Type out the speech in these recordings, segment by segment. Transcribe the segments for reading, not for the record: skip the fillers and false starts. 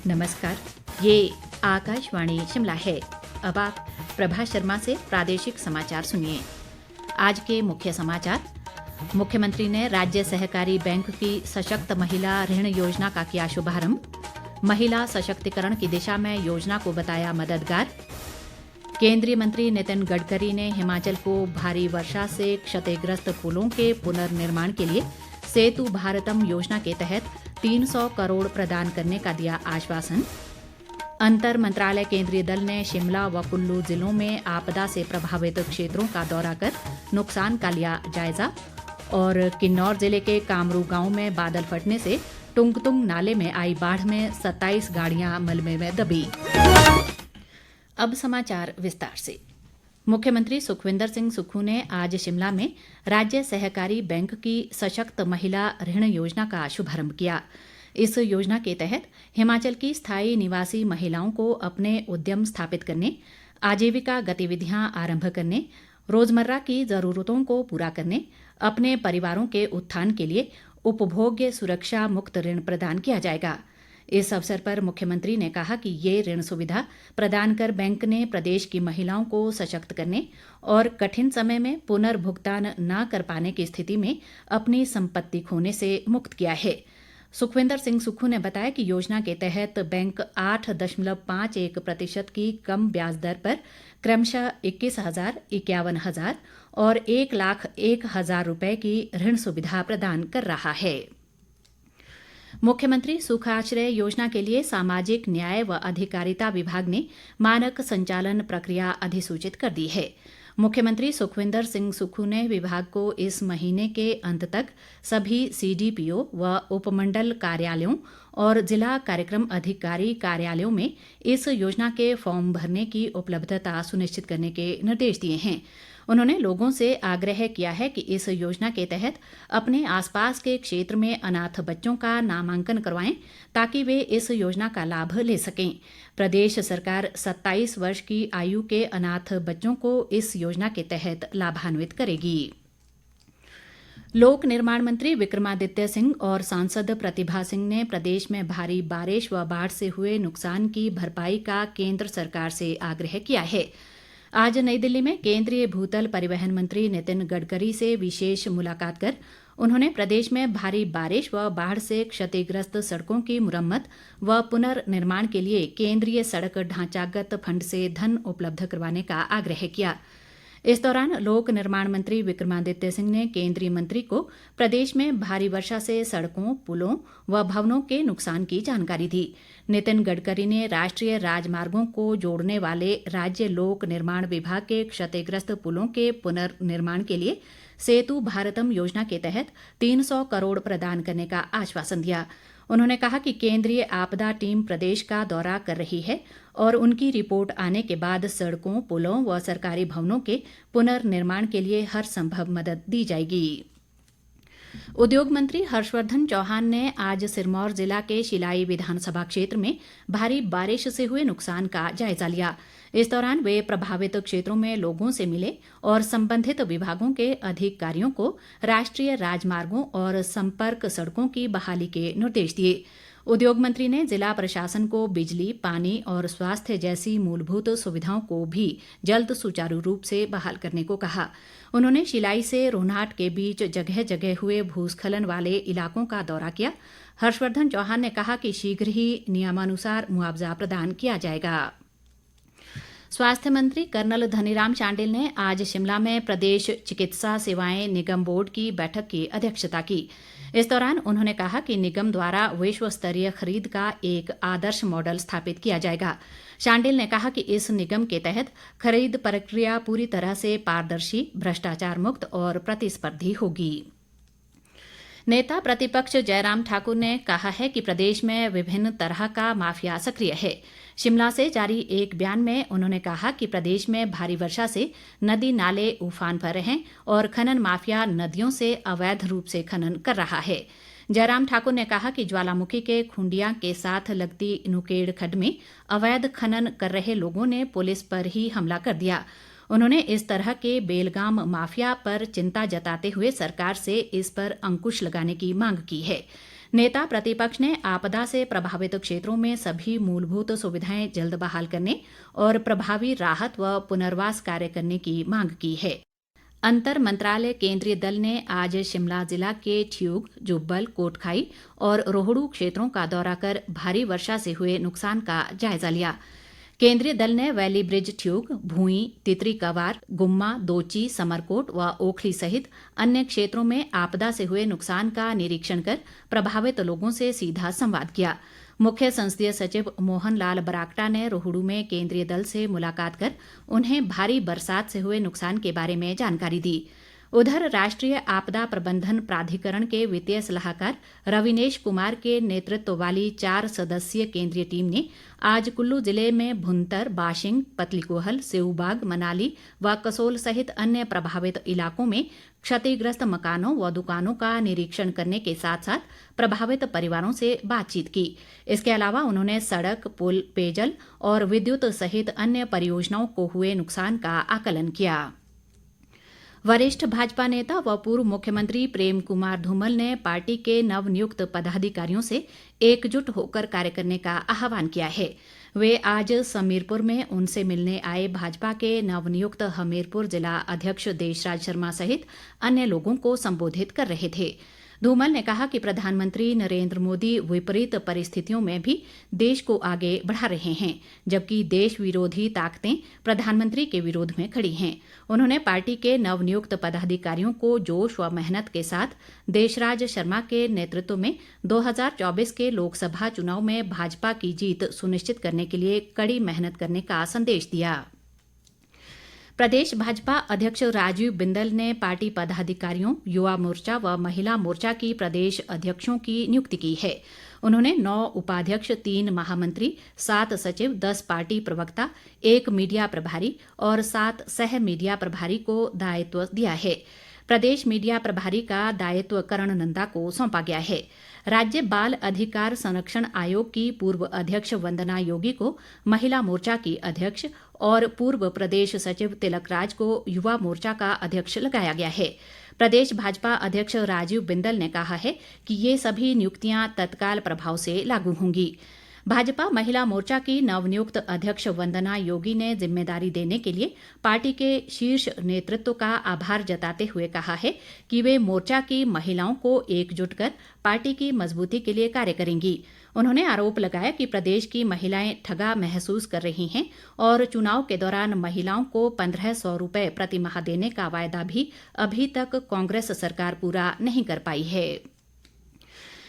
नमस्कार। ये आकाशवाणी शिमला है। अब आप प्रभा शर्मा से प्रादेशिक समाचार सुनिए। आज के मुख्य समाचार। मुख्यमंत्री ने राज्य सहकारी बैंक की सशक्त महिला ऋण योजना का किया शुभारंभ। महिला सशक्तिकरण की दिशा में योजना को बताया मददगार। केंद्रीय मंत्री नितिन गडकरी ने हिमाचल को भारी वर्षा से क्षतिग्रस्त पुलों के पुनर्निर्माण के लिए सेतु भारतम योजना के तहत 300 करोड़ प्रदान करने का दिया आश्वासन। अंतर मंत्रालय केंद्रीय दल ने शिमला व कुल्लू जिलों में आपदा से प्रभावित क्षेत्रों का दौरा कर नुकसान का लिया जायजा। और किन्नौर जिले के कामरू गांव में बादल फटने से टुंगतुंग नाले में आई बाढ़ में 27 गाड़ियां मलबे में दबी। अब समाचार विस्तार से। मुख्यमंत्री सुखविंदर सिंह सुक्खू ने आज शिमला में राज्य सहकारी बैंक की सशक्त महिला ऋण योजना का शुभारंभ किया। इस योजना के तहत हिमाचल की स्थायी निवासी महिलाओं को अपने उद्यम स्थापित करने, आजीविका गतिविधियां आरंभ करने, रोजमर्रा की जरूरतों को पूरा करने, अपने परिवारों के उत्थान के लिए उपभोग्य सुरक्षा मुक्त ऋण प्रदान किया जाएगा। इस अवसर पर मुख्यमंत्री ने कहा कि ये ऋण सुविधा प्रदान कर बैंक ने प्रदेश की महिलाओं को सशक्त करने और कठिन समय में पुनर्भुगतान न कर पाने की स्थिति में अपनी संपत्ति खोने से मुक्त किया है। सुखविंदर सिंह सुक्खू ने बताया कि योजना के तहत बैंक 8.51% की कम ब्याज दर पर क्रमशः 21,000, 51,000 और 1,01,000 रुपए की ऋण सुविधा प्रदान कर रहा है। मुख्यमंत्री सुखाश्रय योजना के लिए सामाजिक न्याय व अधिकारिता विभाग ने मानक संचालन प्रक्रिया अधिसूचित कर दी है। मुख्यमंत्री सुखविंदर सिंह सुक्खू ने विभाग को इस महीने के अंत तक सभी सीडीपीओ व उपमंडल कार्यालयों और जिला कार्यक्रम अधिकारी कार्यालयों में इस योजना के फॉर्म भरने की उपलब्धता सुनिश्चित करने के निर्देश दिए हैं। उन्होंने लोगों से आग्रह किया है कि इस योजना के तहत अपने आसपास के क्षेत्र में अनाथ बच्चों का नामांकन करवाएं ताकि वे इस योजना का लाभ ले सकें। प्रदेश सरकार 27 वर्ष की आयु के अनाथ बच्चों को इस योजना के तहत लाभान्वित करेगी। लोक निर्माण मंत्री विक्रमादित्य सिंह और सांसद प्रतिभा सिंह ने प्रदेश में भारी बारिश व बाढ़ से हुए नुकसान की भरपाई का केंद्र सरकार से आग्रह किया है। आज नई दिल्ली में केंद्रीय भूतल परिवहन मंत्री नितिन गडकरी से विशेष मुलाकात कर उन्होंने प्रदेश में भारी बारिश व बाढ़ से क्षतिग्रस्त सड़कों की मुरम्मत व पुनर्निर्माण के लिए केंद्रीय सड़क ढांचागत फंड से धन उपलब्ध करवाने का आग्रह किया। इस दौरान लोक निर्माण मंत्री विक्रमादित्य सिंह ने केंद्रीय मंत्री को प्रदेश में भारी वर्षा से सड़कों, पुलों व भवनों के नुकसान की जानकारी दी। नितिन गडकरी ने राष्ट्रीय राजमार्गों को जोड़ने वाले राज्य लोक निर्माण विभाग के क्षतिग्रस्त पुलों के पुनर्निर्माण के लिए सेतु भारतम योजना के तहत 300 करोड़ प्रदान करने का आश्वासन दिया। उन्होंने कहा कि केंद्रीय आपदा टीम प्रदेश का दौरा कर रही है और उनकी रिपोर्ट आने के बाद सड़कों, पुलों व सरकारी भवनों के पुनर्निर्माण के लिए हर संभव मदद दी जाएगी। उद्योग मंत्री हर्षवर्धन चौहान ने आज सिरमौर जिला के शिलाई विधानसभा क्षेत्र में भारी बारिश से हुए नुकसान का जायजा लिया। इस दौरान वे प्रभावित क्षेत्रों में लोगों से मिले और संबंधित विभागों के अधिकारियों को राष्ट्रीय राजमार्गों और संपर्क सड़कों की बहाली के निर्देश दिए। उद्योग मंत्री ने जिला प्रशासन को बिजली, पानी और स्वास्थ्य जैसी मूलभूत सुविधाओं को भी जल्द सुचारू रूप से बहाल करने को कहा। उन्होंने शिलाई से रोहनाट के बीच जगह जगह हुए भूस्खलन वाले इलाकों का दौरा किया। हर्षवर्धन चौहान ने कहा कि शीघ्र ही नियमानुसार मुआवजा प्रदान किया जाएगा। स्वास्थ्य मंत्री कर्नल धनीराम शांडिल ने आज शिमला में प्रदेश चिकित्सा सेवाएं निगम बोर्ड की बैठक की अध्यक्षता की। इस दौरान उन्होंने कहा कि निगम द्वारा विश्व स्तरीय खरीद का एक आदर्श मॉडल स्थापित किया जाएगा। शांडिल ने कहा कि इस निगम के तहत खरीद प्रक्रिया पूरी तरह से पारदर्शी, भ्रष्टाचार मुक्त और प्रतिस्पर्धी होगी। नेता प्रतिपक्ष जयराम ठाकुर ने कहा है कि प्रदेश में विभिन्न तरह का माफिया सक्रिय है। शिमला से जारी एक बयान में उन्होंने कहा कि प्रदेश में भारी वर्षा से नदी नाले उफान पर हैं और खनन माफिया नदियों से अवैध रूप से खनन कर रहा है। जयराम ठाकुर ने कहा कि ज्वालामुखी के खुंडिया के साथ लगती नुकेड़ खड्ड में अवैध खनन कर रहे लोगों ने पुलिस पर ही हमला कर दिया। उन्होंने इस तरह के बेलगाम माफिया पर चिंता जताते हुए सरकार से इस पर अंकुश लगाने की मांग की है। नेता प्रतिपक्ष ने आपदा से प्रभावित क्षेत्रों में सभी मूलभूत सुविधाएं जल्द बहाल करने और प्रभावी राहत व पुनर्वास कार्य करने की मांग की है। अंतर मंत्रालय केंद्रीय दल ने आज शिमला जिला के ठियोग, जुब्बल, कोटखाई और रोहडू क्षेत्रों का दौरा कर भारी वर्षा से हुए नुकसान का जायजा लिया। केंद्रीय दल ने वैली ब्रिज ठियोग, भूई, तितरी कवार, गुम्मा, दोची, समरकोट व ओखली सहित अन्य क्षेत्रों में आपदा से हुए नुकसान का निरीक्षण कर प्रभावित लोगों से सीधा संवाद किया। मुख्य संसदीय सचिव मोहन लाल बरागटा ने रोहडू में केंद्रीय दल से मुलाकात कर उन्हें भारी बरसात से हुए नुकसान के बारे में जानकारी दी। उधर राष्ट्रीय आपदा प्रबंधन प्राधिकरण के वित्तीय सलाहकार रविनेश कुमार के नेतृत्व वाली 4 सदस्यीय केंद्रीय टीम ने आज कुल्लू जिले में भुंतर, बाशिंग, पतलीकूहल, सेऊबाग, मनाली व कसोल सहित अन्य प्रभावित इलाकों में क्षतिग्रस्त मकानों व दुकानों का निरीक्षण करने के साथ साथ प्रभावित परिवारों से बातचीत की। इसके अलावा उन्होंने सड़क, पुल, पेयजल और विद्युत सहित अन्य परियोजनाओं को हुए नुकसान का आकलन किया। वरिष्ठ भाजपा नेता व पूर्व मुख्यमंत्री प्रेम कुमार धूमल ने पार्टी के नवनियुक्त पदाधिकारियों से एकजुट होकर कार्य करने का आह्वान किया है। वे आज समीरपुर में उनसे मिलने आए भाजपा के नवनियुक्त हमीरपुर जिला अध्यक्ष देशराज शर्मा सहित अन्य लोगों को संबोधित कर रहे थे। धूमल ने कहा कि प्रधानमंत्री नरेंद्र मोदी विपरीत परिस्थितियों में भी देश को आगे बढ़ा रहे हैं, जबकि देश विरोधी ताकतें प्रधानमंत्री के विरोध में खड़ी हैं। उन्होंने पार्टी के नवनियुक्त पदाधिकारियों को जोश व मेहनत के साथ देशराज शर्मा के नेतृत्व में 2024 के लोकसभा चुनाव में भाजपा की जीत सुनिश्चित करने के लिए कड़ी मेहनत करने का संदेश दिया। प्रदेश भाजपा अध्यक्ष राजीव बिंदल ने पार्टी पदाधिकारियों, युवा मोर्चा व महिला मोर्चा की प्रदेश अध्यक्षों की नियुक्ति की है। उन्होंने 9 उपाध्यक्ष, 3 महामंत्री, 7 सचिव, 10 पार्टी प्रवक्ता, 1 मीडिया प्रभारी और 7 सह मीडिया प्रभारी को दायित्व दिया है। प्रदेश मीडिया प्रभारी का दायित्व कर्ण नंदा को सौंपा गया है। राज्य बाल अधिकार संरक्षण आयोग की पूर्व अध्यक्ष वंदना योगी को महिला मोर्चा की अध्यक्ष और पूर्व प्रदेश सचिव तिलक राज को युवा मोर्चा का अध्यक्ष लगाया गया है। प्रदेश भाजपा अध्यक्ष राजीव बिंदल ने कहा है कि ये सभी नियुक्तियां तत्काल प्रभाव से लागू होंगी। भाजपा महिला मोर्चा की नवनियुक्त अध्यक्ष वंदना योगी ने जिम्मेदारी देने के लिए पार्टी के शीर्ष नेतृत्व का आभार जताते हुए कहा है कि वे मोर्चा की महिलाओं को एकजुट कर पार्टी की मजबूती के लिए कार्य करेंगी। उन्होंने आरोप लगाया कि प्रदेश की महिलाएं ठगा महसूस कर रही हैं और चुनाव के दौरान महिलाओं को 1500 रुपए प्रतिमाह देने का वायदा भी अभी तक कांग्रेस सरकार पूरा नहीं कर पाई है।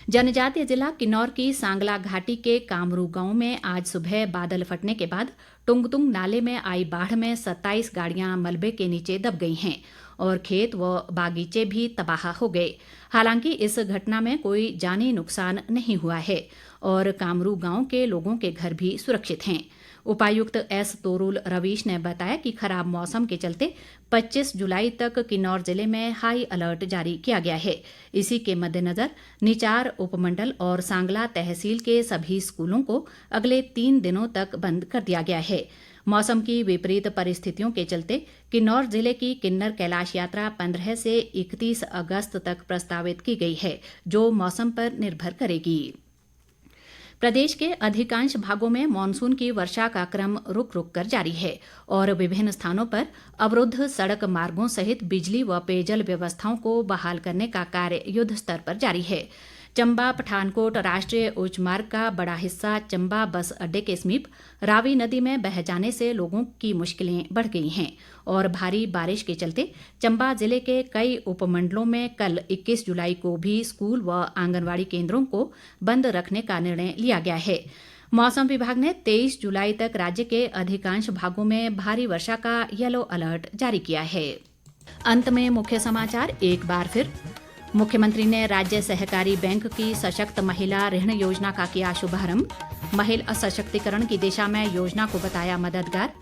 जनजातीय जिला किन्नौर की सांगला घाटी के कामरू गांव में आज सुबह बादल फटने के बाद टुंगतुंग नाले में आई बाढ़ में 27 गाड़ियां मलबे के नीचे दब गई हैं और खेत व बागीचे भी तबाह हो गए। हालांकि इस घटना में कोई जानी नुकसान नहीं हुआ है और कामरू गांव के लोगों के घर भी सुरक्षित हैं। उपायुक्त एस तोरुल रवीश ने बताया कि खराब मौसम के चलते 25 जुलाई तक किन्नौर जिले में हाई अलर्ट जारी किया गया है। इसी के मद्देनजर निचार उपमंडल और सांगला तहसील के सभी स्कूलों को अगले 3 दिनों तक बंद कर दिया गया है। मौसम की विपरीत परिस्थितियों के चलते किन्नौर जिले की किन्नर कैलाश यात्रा 15 से 31 अगस्त तक प्रस्तावित की गई है, जो मौसम पर निर्भर करेगी। प्रदेश के अधिकांश भागों में मॉनसून की वर्षा का क्रम रुक रुक कर जारी है और विभिन्न स्थानों पर अवरुद्ध सड़क मार्गों सहित बिजली व पेयजल व्यवस्थाओं को बहाल करने का कार्य युद्ध स्तर पर जारी है। चंबा पठानकोट राष्ट्रीय उच्च मार्ग का बड़ा हिस्सा चंबा बस अड्डे के समीप रावी नदी में बह जाने से लोगों की मुश्किलें बढ़ गई हैं और भारी बारिश के चलते चंबा जिले के कई उपमंडलों में कल 21 जुलाई को भी स्कूल व आंगनवाड़ी केंद्रों को बंद रखने का निर्णय लिया गया है। मौसम विभाग ने 23 जुलाई तक राज्य के अधिकांश भागों में भारी वर्षा का येलो अलर्ट जारी किया है। अंत में मुख्य समाचार एक बार फिर। मुख्यमंत्री ने राज्य सहकारी बैंक की सशक्त महिला ऋण योजना का किया शुभारंभ। महिला सशक्तिकरण की दिशा में योजना को बताया मददगार।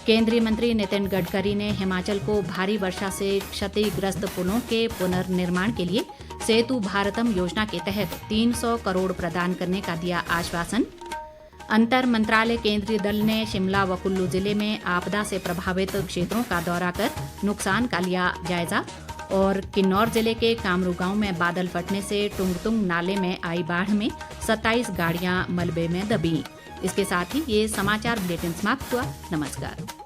केंद्रीय मंत्री नितिन गडकरी ने हिमाचल को भारी वर्षा से क्षतिग्रस्त पुलों के पुनर्निर्माण के लिए सेतु भारतम योजना के तहत 300 करोड़ प्रदान करने का दिया आश्वासन। अंतर मंत्रालय केंद्रीय दल ने शिमला व कुल्लू जिले में आपदा से प्रभावित क्षेत्रों का दौरा कर नुकसान का लिया जायजा और किन्नौर जिले के कामरू गांव में बादल फटने से टुंगटुंग नाले में आई बाढ़ में 27 गाड़ियां मलबे में दबी। इसके साथ ही ये समाचार बुलेटिन समाप्त हुआ। नमस्कार।